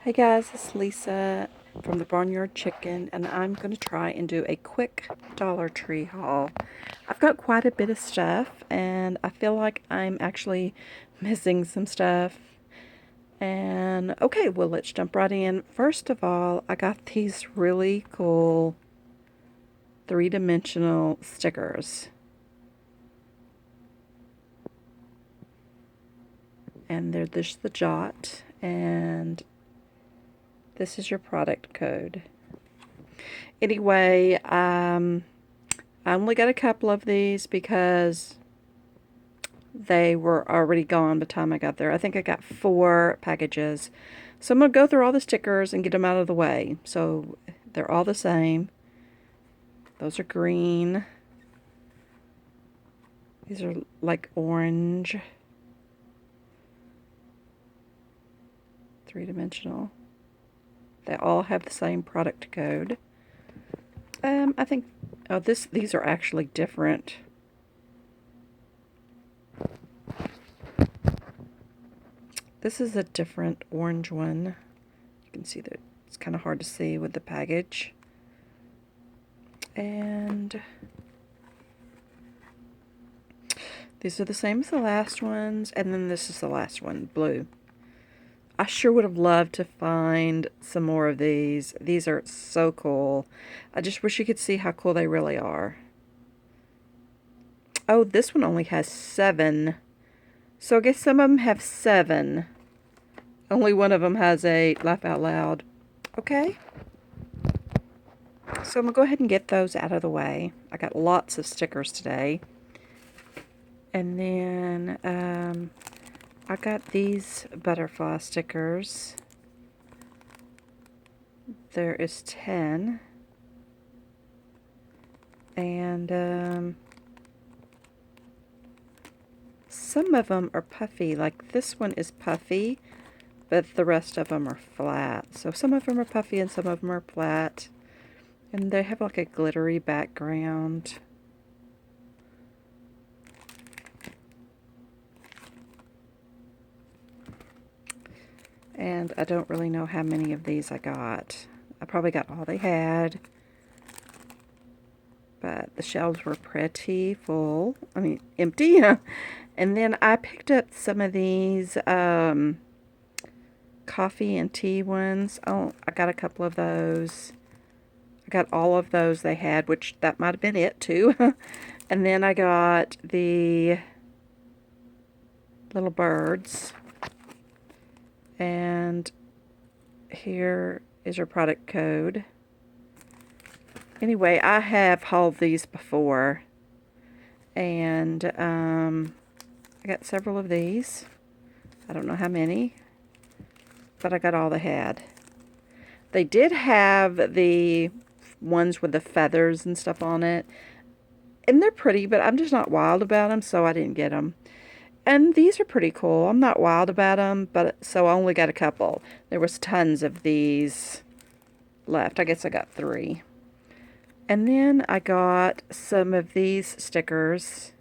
Hey guys, it's Lisa from the Barnyard Chicken, and I'm going to try and do a quick Dollar Tree haul. I've got quite a bit of stuff, and I feel like I'm actually missing some stuff. And okay, well, let's jump right in. First of all, I got these really cool three-dimensional stickers. And they're just the Jot, and this is your product code. Anyway, I only got a couple of these because they were already gone by the time I got there. I think I got 4 packages. So I'm going to go through all the stickers and get them out of the way. So they're all the same. Those are green. These are like orange. Three-dimensional. They all have the same product code. I think, oh, these are actually different. This is a different orange one. You can see that it's kind of hard to see with the package. And these are the same as the last ones. And then this is the last one, blue. I sure would have loved to find some more of these. These are so cool. I just wish you could see how cool they really are. Oh, this one only has 7. So I guess some of them have 7. Only one of them has 8. Laugh out loud. Okay. So I'm going to go ahead and get those out of the way. I got lots of stickers today. And then I got these butterfly stickers. There is 10. And some of them are puffy. Like this one is puffy, but the rest of them are flat. So some of them are puffy and some of them are flat. And they have like a glittery background. And I don't really know how many of these I got. I probably got all they had. But the shelves were pretty full. I mean, empty. And then I picked up some of these coffee and tea ones. Oh, I got a couple of those. I got all of those they had, which that might have been it too. And then I got the little birds. And here is your product code. Anyway, I have hauled these before. And I got several of these. I don't know how many, but I got all they had. They did have the ones with the feathers and stuff on it. And they're pretty, but I'm just not wild about them, so I didn't get them. And these are pretty cool. I'm not wild about them, but so I only got a couple. There was tons of these left. I guess I got 3. And then I got some of these stickers.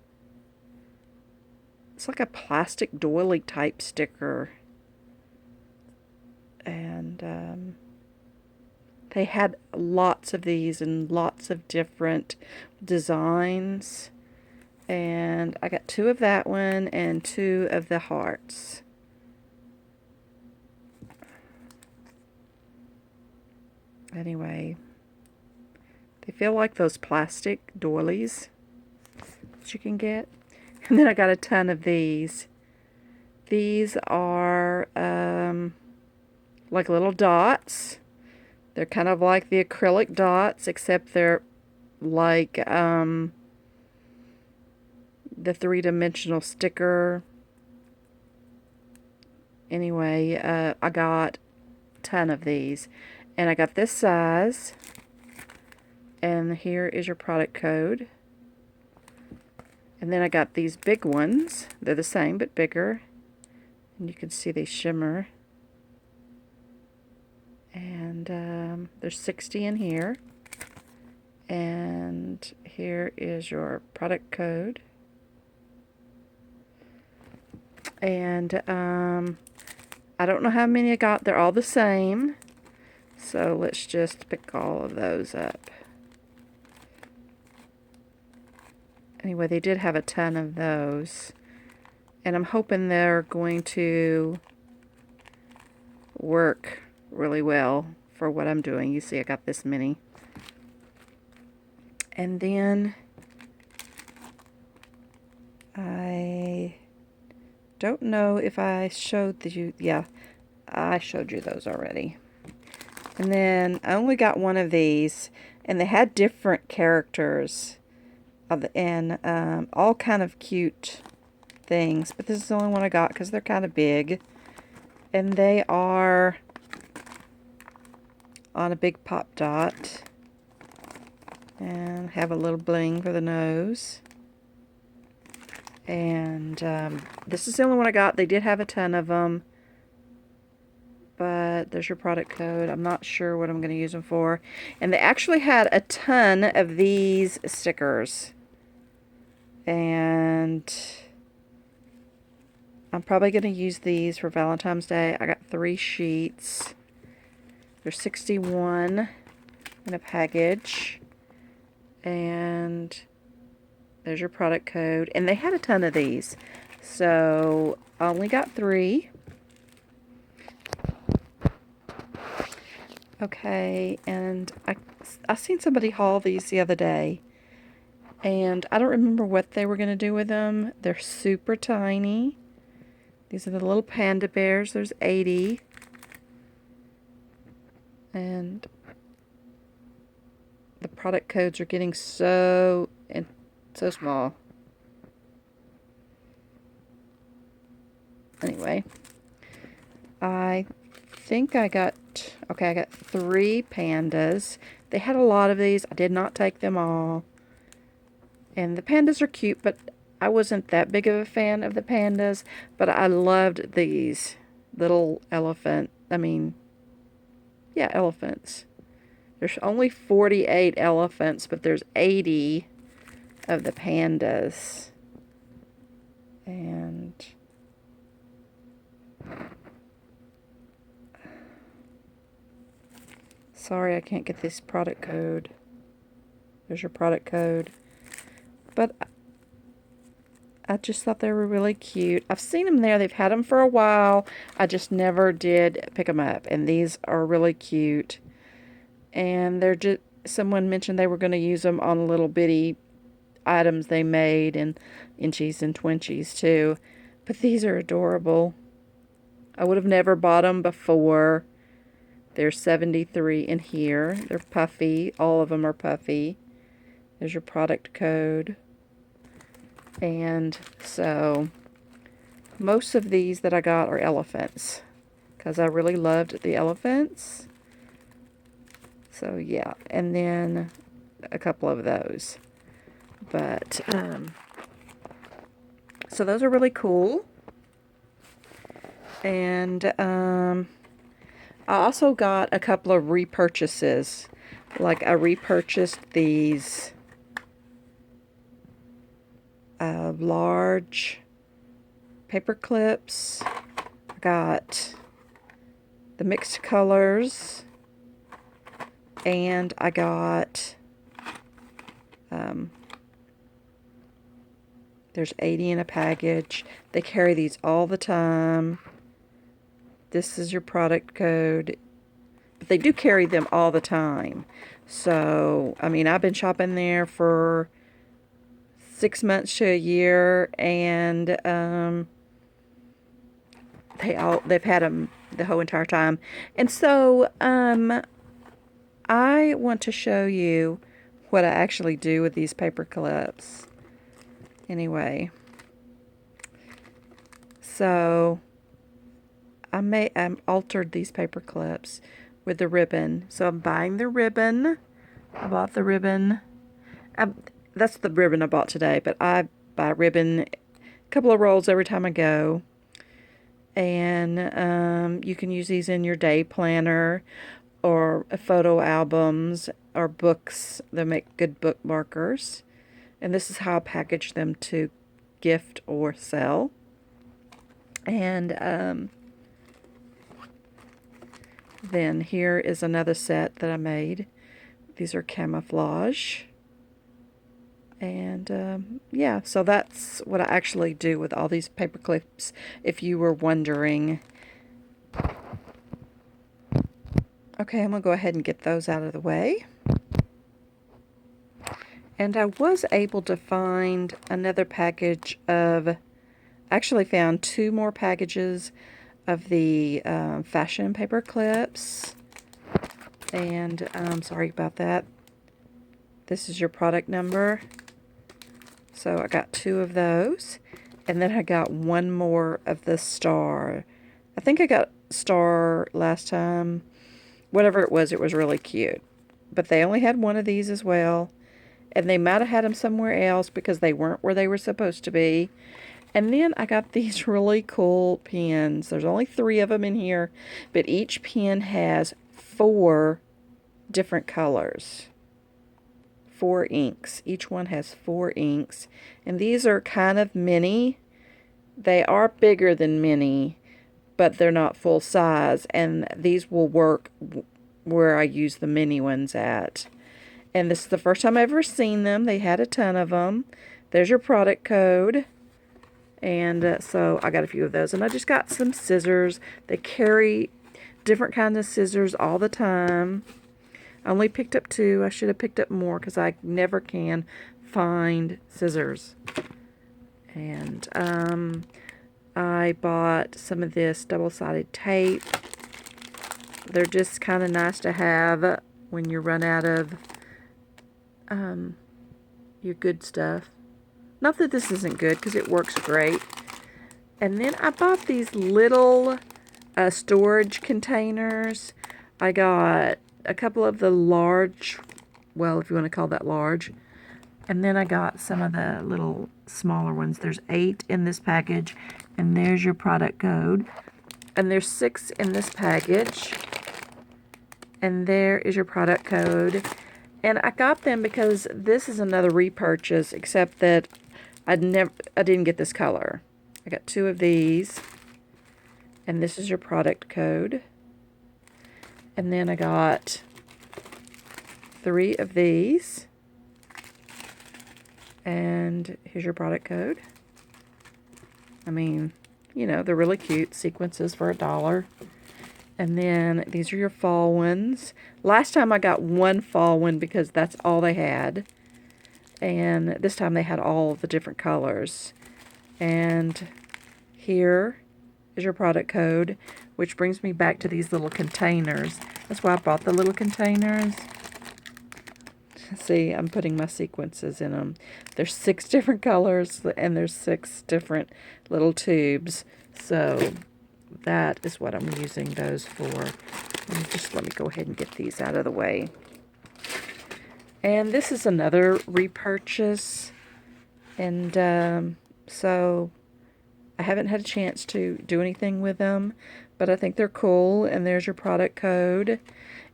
It's like a plastic doily type sticker. And they had lots of these and lots of different designs. And I got 2 of that one and 2 of the hearts. Anyway, they feel like those plastic doilies that you can get. And then I got a ton of these. These are like little dots. They're kind of like the acrylic dots, except they're like the three-dimensional sticker. Anyway, I got a ton of these. And I got this size. And here is your product code. And then I got these big ones. They're the same, but bigger. And you can see they shimmer. And there's 60 in here. And here is your product code. And I I don't know how many I got. They're all the same. So let's just pick all of those up. Anyway, they did have a ton of those. And I'm hoping they're going to work really well for what I'm doing. You see I got this many. And then I don't know if I showed you. Yeah, I showed you those already. And then I only got one of these, and they had different characters and all kind of cute things, but this is the only one I got because they're kind of big, and they are on a big pop dot and have a little bling for the nose. And this is the only one I got. They did have a ton of them, but there's your product code. I'm not sure what I'm going to use them for. And they actually had a ton of these stickers, and I'm probably going to use these for Valentine's Day. I got 3 sheets. There's 61 in a package, and there's your product code. And they had a ton of these, so I only got 3. Okay, and I seen somebody haul these the other day, and I don't remember what they were going to do with them. They're super tiny. These are the little panda bears. There's 80. And the product codes are getting so small. Anyway, I think I got 3 pandas. They had a lot of these. I did not take them all. And the pandas are cute, but I wasn't that big of a fan of the pandas. But I loved these little elephants. There's only 48 elephants, but there's 80 of the pandas. And sorry, I can't get this product code. There's your product code. But I just thought they were really cute. I've seen them there. They've had them for a while. I just never did pick them up. And these are really cute. And they're just, someone mentioned they were going to use them on little bitty items they made, and inchies and twinchies too. But these are adorable. I would have never bought them before. There's 73 in here. They're puffy. All of them are puffy. There's your product code. And so most of these that I got are elephants, because I really loved the elephants. So yeah, and then a couple of those. But so those are really cool. And I also got a couple of repurchases. Like I repurchased these large paper clips. I got the mixed colors, and I got there's 80 in a package. They carry these all the time. This is your product code. But they do carry them all the time. So, I mean, I've been shopping there for 6 months to a year, and they've had them the whole entire time. And so I want to show you what I actually do with these paper clips. Anyway, so I altered these paper clips with the ribbon. So I'm buying the ribbon. I bought the ribbon. That's the ribbon I bought today, but I buy ribbon, a couple of rolls every time I go. And you can use these in your day planner, or photo albums, or books. They make good bookmarkers. And this is how I package them to gift or sell. And Then here is another set that I made. These are camouflage. And yeah, so that's what I actually do with all these paper clips, if you were wondering. Okay, I'm going to go ahead and get those out of the way. And I was able to find another package of, actually found 2 more packages of the fashion paper clips. And sorry about that. This is your product number. So I got 2 of those. And then I got 1 more of the star. I think I got star last time. Whatever it was really cute. But they only had 1 of these as well. And they might have had them somewhere else because they weren't where they were supposed to be. And then I got these really cool pens. There's only 3 of them in here, but each pen has 4 different colors. 4 inks. Each one has 4 inks. And these are kind of mini. They are bigger than mini, but they're not full size. And these will work where I use the mini ones at. And this is the first time I've ever seen them. They had a ton of them. There's your product code. And so I got a few of those. And I just got some scissors. They carry different kinds of scissors all the time. I only picked up 2. I should have picked up more because I never can find scissors. And I bought some of this double-sided tape. They're just kind of nice to have when you run out of your good stuff. Not that this isn't good, because it works great. And then I bought these little storage containers. I got a couple of the large, well, if you want to call that large. And then I got some of the little smaller ones. There's 8 in this package. And there's your product code. And there's 6 in this package. And there is your product code. And I got them because this is another repurchase, except that I didn't get this color. I got 2 of these. And this is your product code. And then I got 3 of these. And here's your product code. I mean, you know, they're really cute. Sequences for $1. And then these are your fall ones. Last time I got 1 fall one because that's all they had. And this time they had all the different colors. And here is your product code, which brings me back to these little containers. That's why I bought the little containers. See, I'm putting my sequences in them. There's 6 different colors, and there's 6 different little tubes. So that is what I'm using those for. Let me go ahead and get these out of the way. And this is another repurchase. And so I haven't had a chance to do anything with them, but I think they're cool. And there's your product code.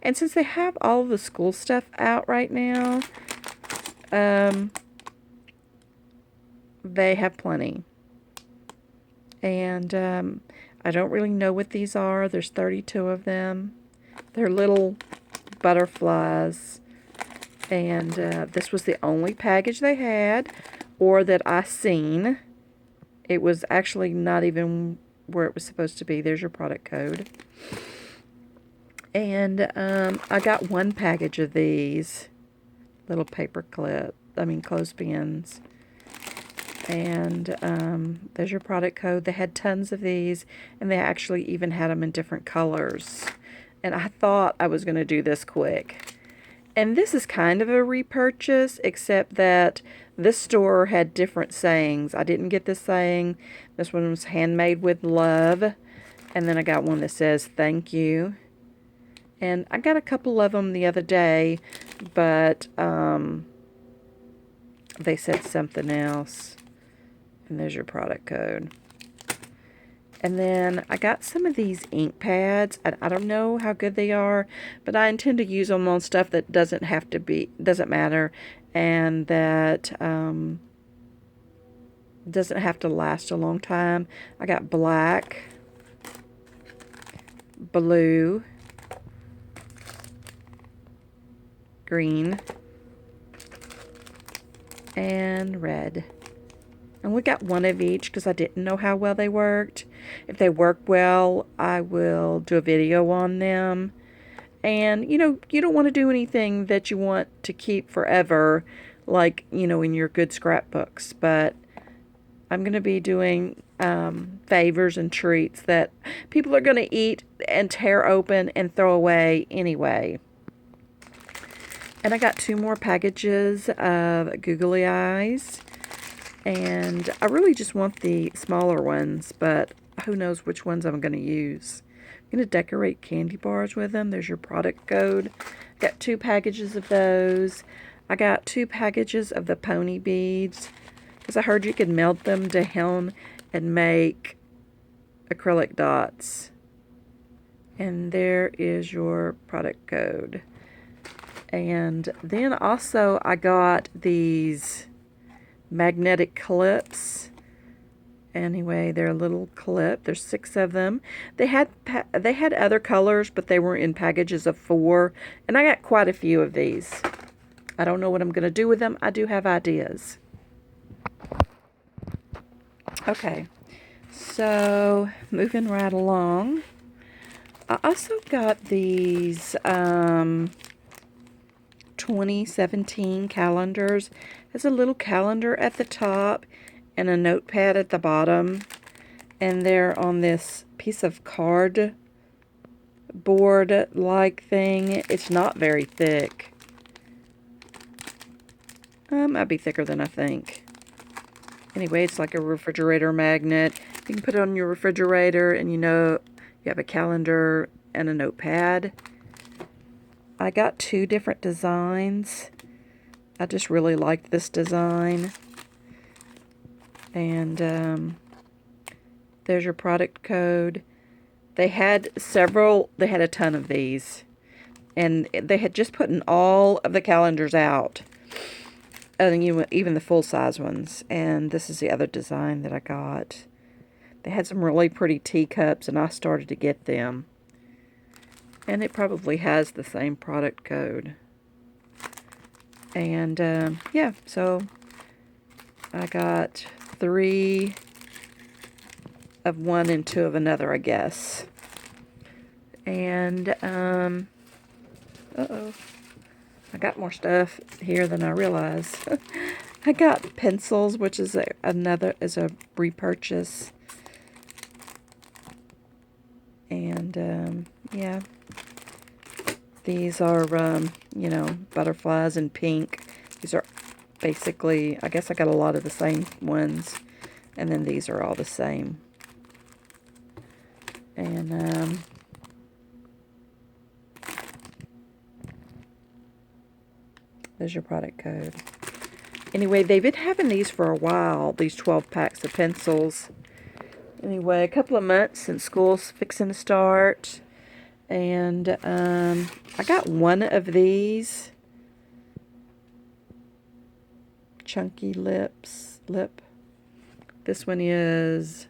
And since they have all of the school stuff out right now, they have plenty. And I don't really know what these are. There's 32 of them. They're little butterflies. And this was the only package they had, or that I seen. It was actually not even where it was supposed to be. There's your product code. And I got 1 package of these little paper clothespins. And there's your product code. They had tons of these, and they actually even had them in different colors. And I thought I was going to do this quick. And this is kind of a repurchase, except that this store had different sayings. I didn't get this saying. This one was handmade with love. And then I got one that says thank you. And I got a couple of them the other day, but they said something else. And there's your product code. And then I got some of these ink pads. I don't know how good they are, but I intend to use them on stuff that doesn't matter, and that doesn't have to last a long time. I got black, blue, green, and red. And we got one of each because I didn't know how well they worked. If they work well, I will do a video on them. And, you know, you don't want to do anything that you want to keep forever, like, you know, in your good scrapbooks. But I'm going to be doing favors and treats that people are going to eat and tear open and throw away anyway. And I got 2 more packages of googly eyes. And I really just want the smaller ones, but who knows which ones I'm going to use. I'm going to decorate candy bars with them. There's your product code. Got 2 packages of those. I got 2 packages of the pony beads because I heard you could melt them down and make acrylic dots. And there is your product code. And then also I got these magnetic clips. Anyway, they're a little clip. There's 6 of them. They had other colors, but they were in packages of 4, and I got quite a few of these. I don't know what I'm going to do with them. I do have ideas. Okay, so moving right along. I also got these 2017 calendars. There's a little calendar at the top and a notepad at the bottom, and they're on this piece of cardboard like thing. It's not very thick. Might be thicker than I think. Anyway, it's like a refrigerator magnet. You can put it on your refrigerator and you know you have a calendar and a notepad. I got 2 different designs. I just really liked this design. And there's your product code. They had a ton of these. And they had just put in all of the calendars out. And even the full-size ones. And this is the other design that I got. They had some really pretty teacups, and I started to get them. And it probably has the same product code. And, yeah, so I got 3 of one and 2 of another, I guess. And, uh-oh. I got more stuff here than I realized. I got pencils, which is a repurchase. And, yeah. These are, you know, butterflies in pink. These are basically, I guess I got a lot of the same ones. And then these are all the same. And, there's your product code. Anyway, they've been having these for a while, these 12 packs of pencils. Anyway, a couple of months since school's fixing to start. And I got one of these. Chunky lip. This one is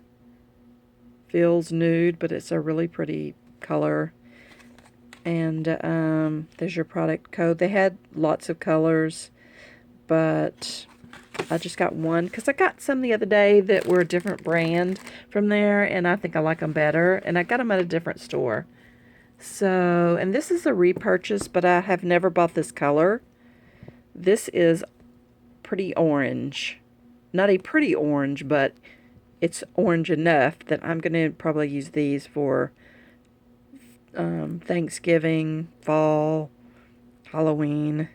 Feels Nude, but it's a really pretty color. And there's your product code. They had lots of colors, but I just got one because I got some the other day that were a different brand from there, and I think I like them better. And I got them at a different store. So, and this is a repurchase, but I have never bought this color. This is pretty orange. Not a pretty orange, but it's orange enough that I'm going to probably use these for Thanksgiving, fall, Halloween.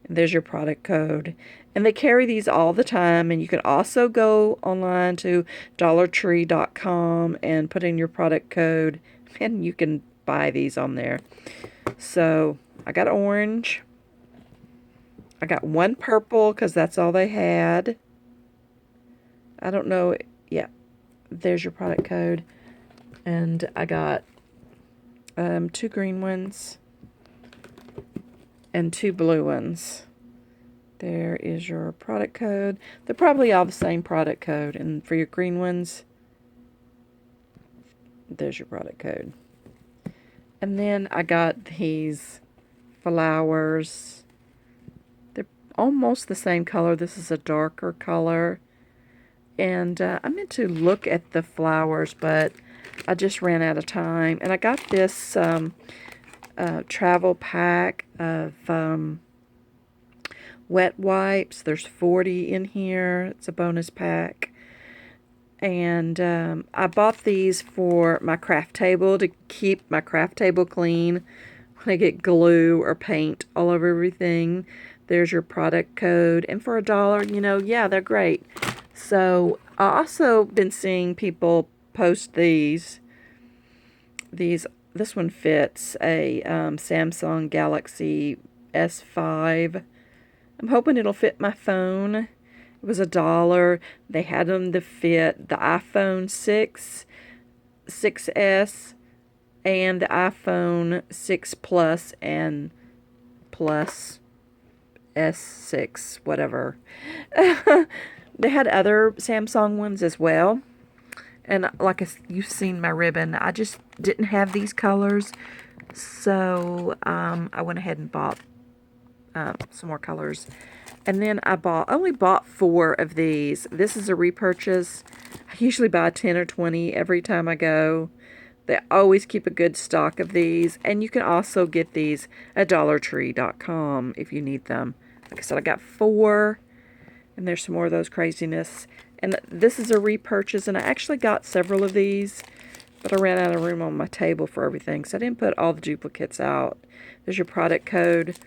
And there's your product code. And they carry these all the time. And you can also go online to dollartree.com and put in your product code. And you can buy these on there. So I got orange. I got one purple because that's all they had. I don't know. Yeah, there's your product code. And I got 2 green ones and 2 blue ones. There is your product code. They're probably all the same product code. And for your green ones, there's your product code. And then I got these flowers. They're almost the same color. This is a darker color. And I meant to look at the flowers, but I just ran out of time. And I got this travel pack of wet wipes. There's 40 in here. It's a bonus pack. And I bought these for my craft table to keep my craft table clean when I get glue or paint all over everything. There's your product code. And for $1, you know, yeah, they're great. So I also been seeing people post these. This one fits a Samsung Galaxy S5. I'm hoping it'll fit my phone. It was $1. They had them to fit the iPhone 6, 6S, and the iPhone 6 Plus and Plus S6, whatever. They had other Samsung ones as well. And like you've seen my ribbon, I just didn't have these colors. So I went ahead and bought some more colors. And then I only bought 4 of these. This is a repurchase. I usually buy 10 or 20 every time I go. They always keep a good stock of these. And you can also get these at DollarTree.com if you need them. Like I said, I got 4. And there's some more of those craziness. And this is a repurchase. And I actually got several of these. But I ran out of room on my table for everything. So I didn't put all the duplicates out. There's your product code.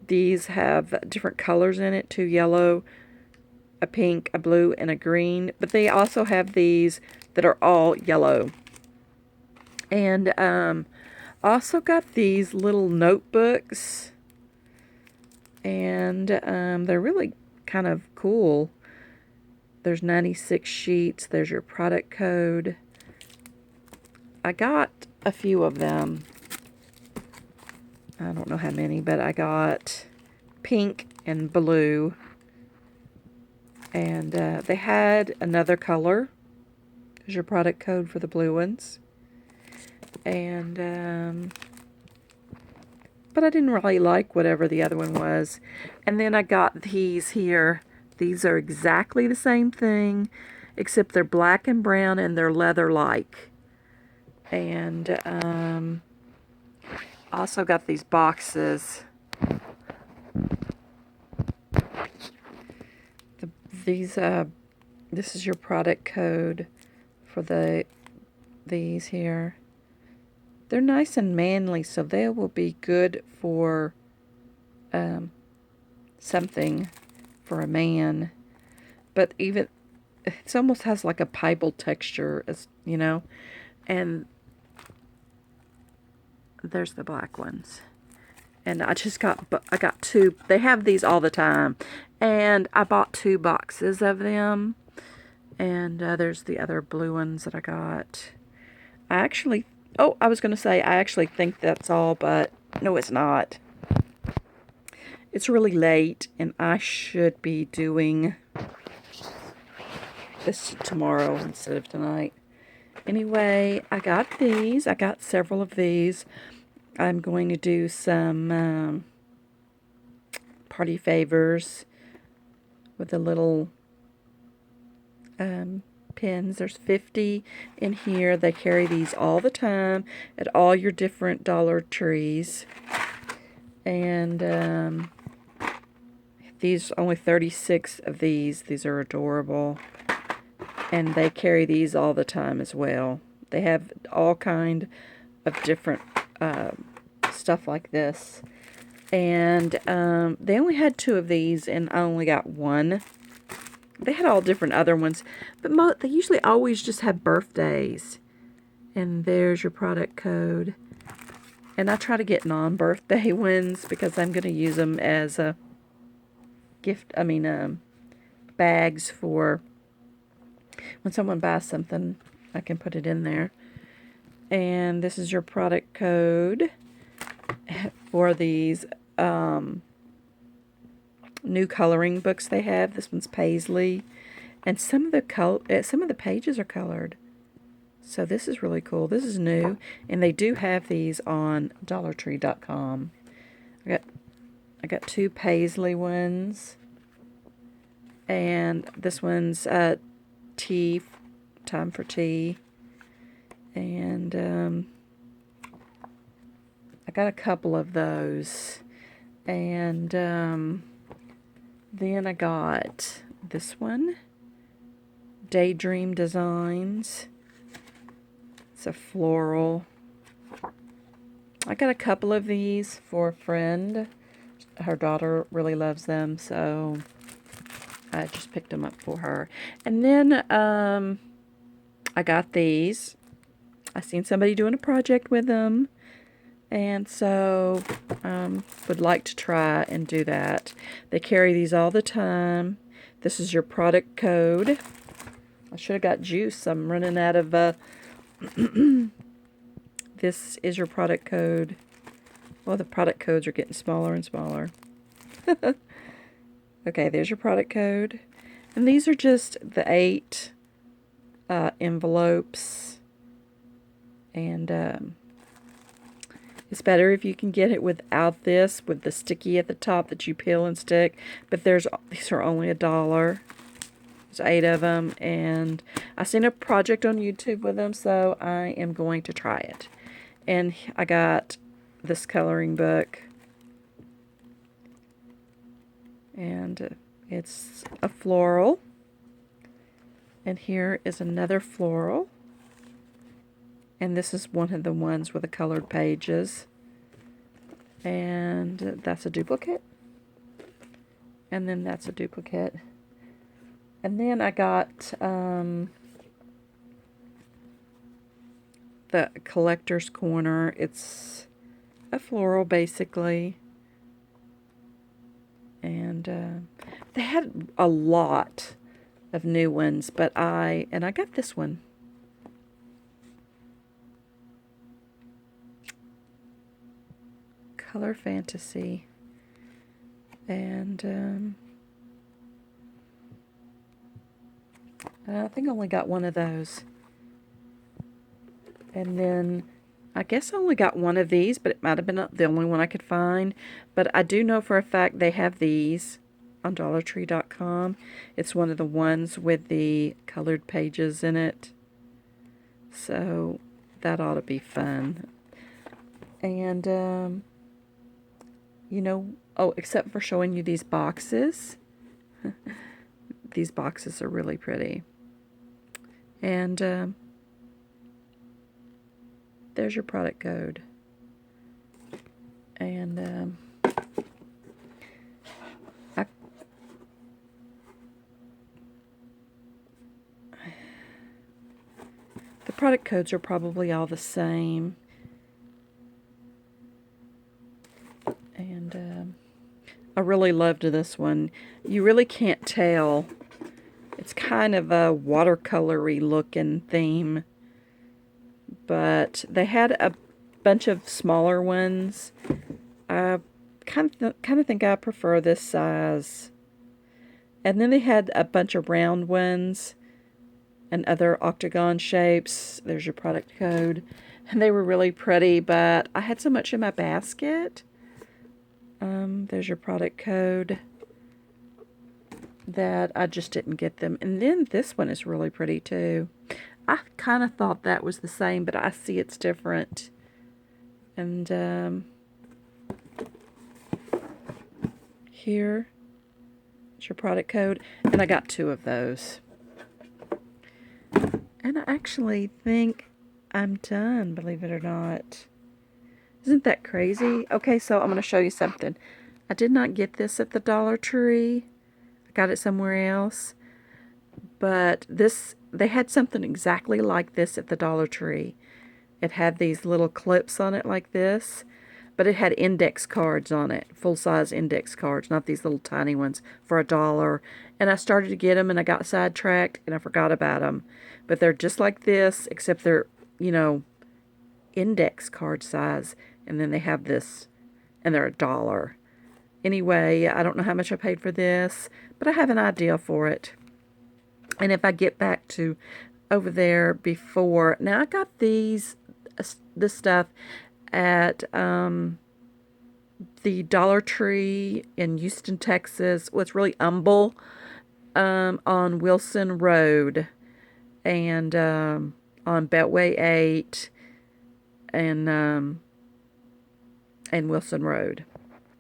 These have different colors in it. 2 yellow, a pink, a blue, and a green. But they also have these that are all yellow. And also got these little notebooks. And they're really kind of cool. There's 96 sheets. There's your product code. I got a few of them. I don't know how many, but I got pink and blue. And they had another color. There's your product code for the blue ones. And but I didn't really like whatever the other one was. And then I got these here. These are exactly the same thing, except they're black and brown and they're leather-like. And also got these boxes. This is your product code for these here. They're nice and manly, so they will be good for something for a man. But even it almost has like a pipal texture, as you know. And there's the black ones. And I got 2. They have these all the time. And I bought 2 boxes of them. And there's the other blue ones that I got. I was going to say, I actually think that's all, but no, it's not. It's really late, and I should be doing this tomorrow instead of tonight. Anyway, I got these. I got several of these. I'm going to do some party favors with the little pins. There's 50 in here. They carry these all the time at all your different Dollar Trees. And these, only 36 of these. These are adorable. And they carry these all the time as well. They have all kind of different stuff like this. And they only had 2 of these, and I only got 1. They had all different other ones, but they usually always just have birthdays. And there's your product code. And I try to get non-birthday ones because I'm going to use them as a gift. Bags for when someone buys something, I can put it in there. And this is your product code for these new coloring books they have. This one's paisley, and some of the pages are colored. So this is really cool. This is new, and they do have these on DollarTree.com. I got two paisley ones, and this one's tea, time for tea, and I got a couple of those, and then I got this one, Daydream Designs. It's a floral. I got a couple of these for a friend. Her daughter really loves them, so I just picked them up for her. And then I got these. I seen somebody doing a project with them, and so would like to try and do that. They carry these all the time. This is your product code. I should have got juice. I'm running out of this is your product code. Well, the product codes are getting smaller and smaller. Okay, there's your product code. And these are just the 8 envelopes. And it's better if you can get it without this, with the sticky at the top that you peel and stick. But these are only $1. There's 8 of them. And I seen a project on YouTube with them, so I am going to try it. And I got this coloring book, and it's a floral, and here is another floral, and this is one of the ones with the colored pages, and that's a duplicate, and then that's a duplicate, and then I got the collector's corner. It's a floral basically, and they had a lot of new ones, but I got this one. Color Fantasy, and I think I only got one of those. And then I guess I only got one of these, but it might have been the only one I could find. But I do know for a fact they have these on DollarTree.com. It's one of the ones with the colored pages in it. So that ought to be fun. And, you know, oh, except for showing you these boxes. These boxes are really pretty. And, there's your product code. And the product codes are probably all the same. And I really loved this one. You really can't tell. It's kind of a watercolory looking theme. But they had a bunch of smaller ones. I kind of think I prefer this size. And then they had a bunch of round ones and other octagon shapes. There's your product code. And they were really pretty, but I had so much in my basket. There's your product code, that I just didn't get them. And then this one is really pretty too. I kind of thought that was the same, but I see it's different. And here is your product code. And I got 2 of those. And I actually think I'm done, believe it or not. Isn't that crazy? Okay, so I'm going to show you something. I did not get this at the Dollar Tree. I got it somewhere else. But this, they had something exactly like this at the Dollar Tree. It had these little clips on it like this, but it had index cards on it, full-size index cards, not these little tiny ones, for $1. And I started to get them, and I got sidetracked, and I forgot about them. But they're just like this, except they're, you know, index card size. And then they have this, and they're $1. Anyway, I don't know how much I paid for this, but I have an idea for it. And if I get back to over there before, now I got this stuff at the Dollar Tree in Houston, Texas. Well, it's really Humble, on Wilson Road, and on Beltway 8, and Wilson Road,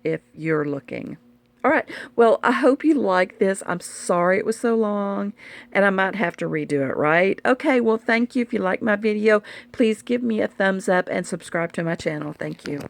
if you're looking. All right. Well, I hope you like this. I'm sorry it was so long, and I might have to redo it, right? Okay. Well, thank you. If you like my video, please give me a thumbs up and subscribe to my channel. Thank you.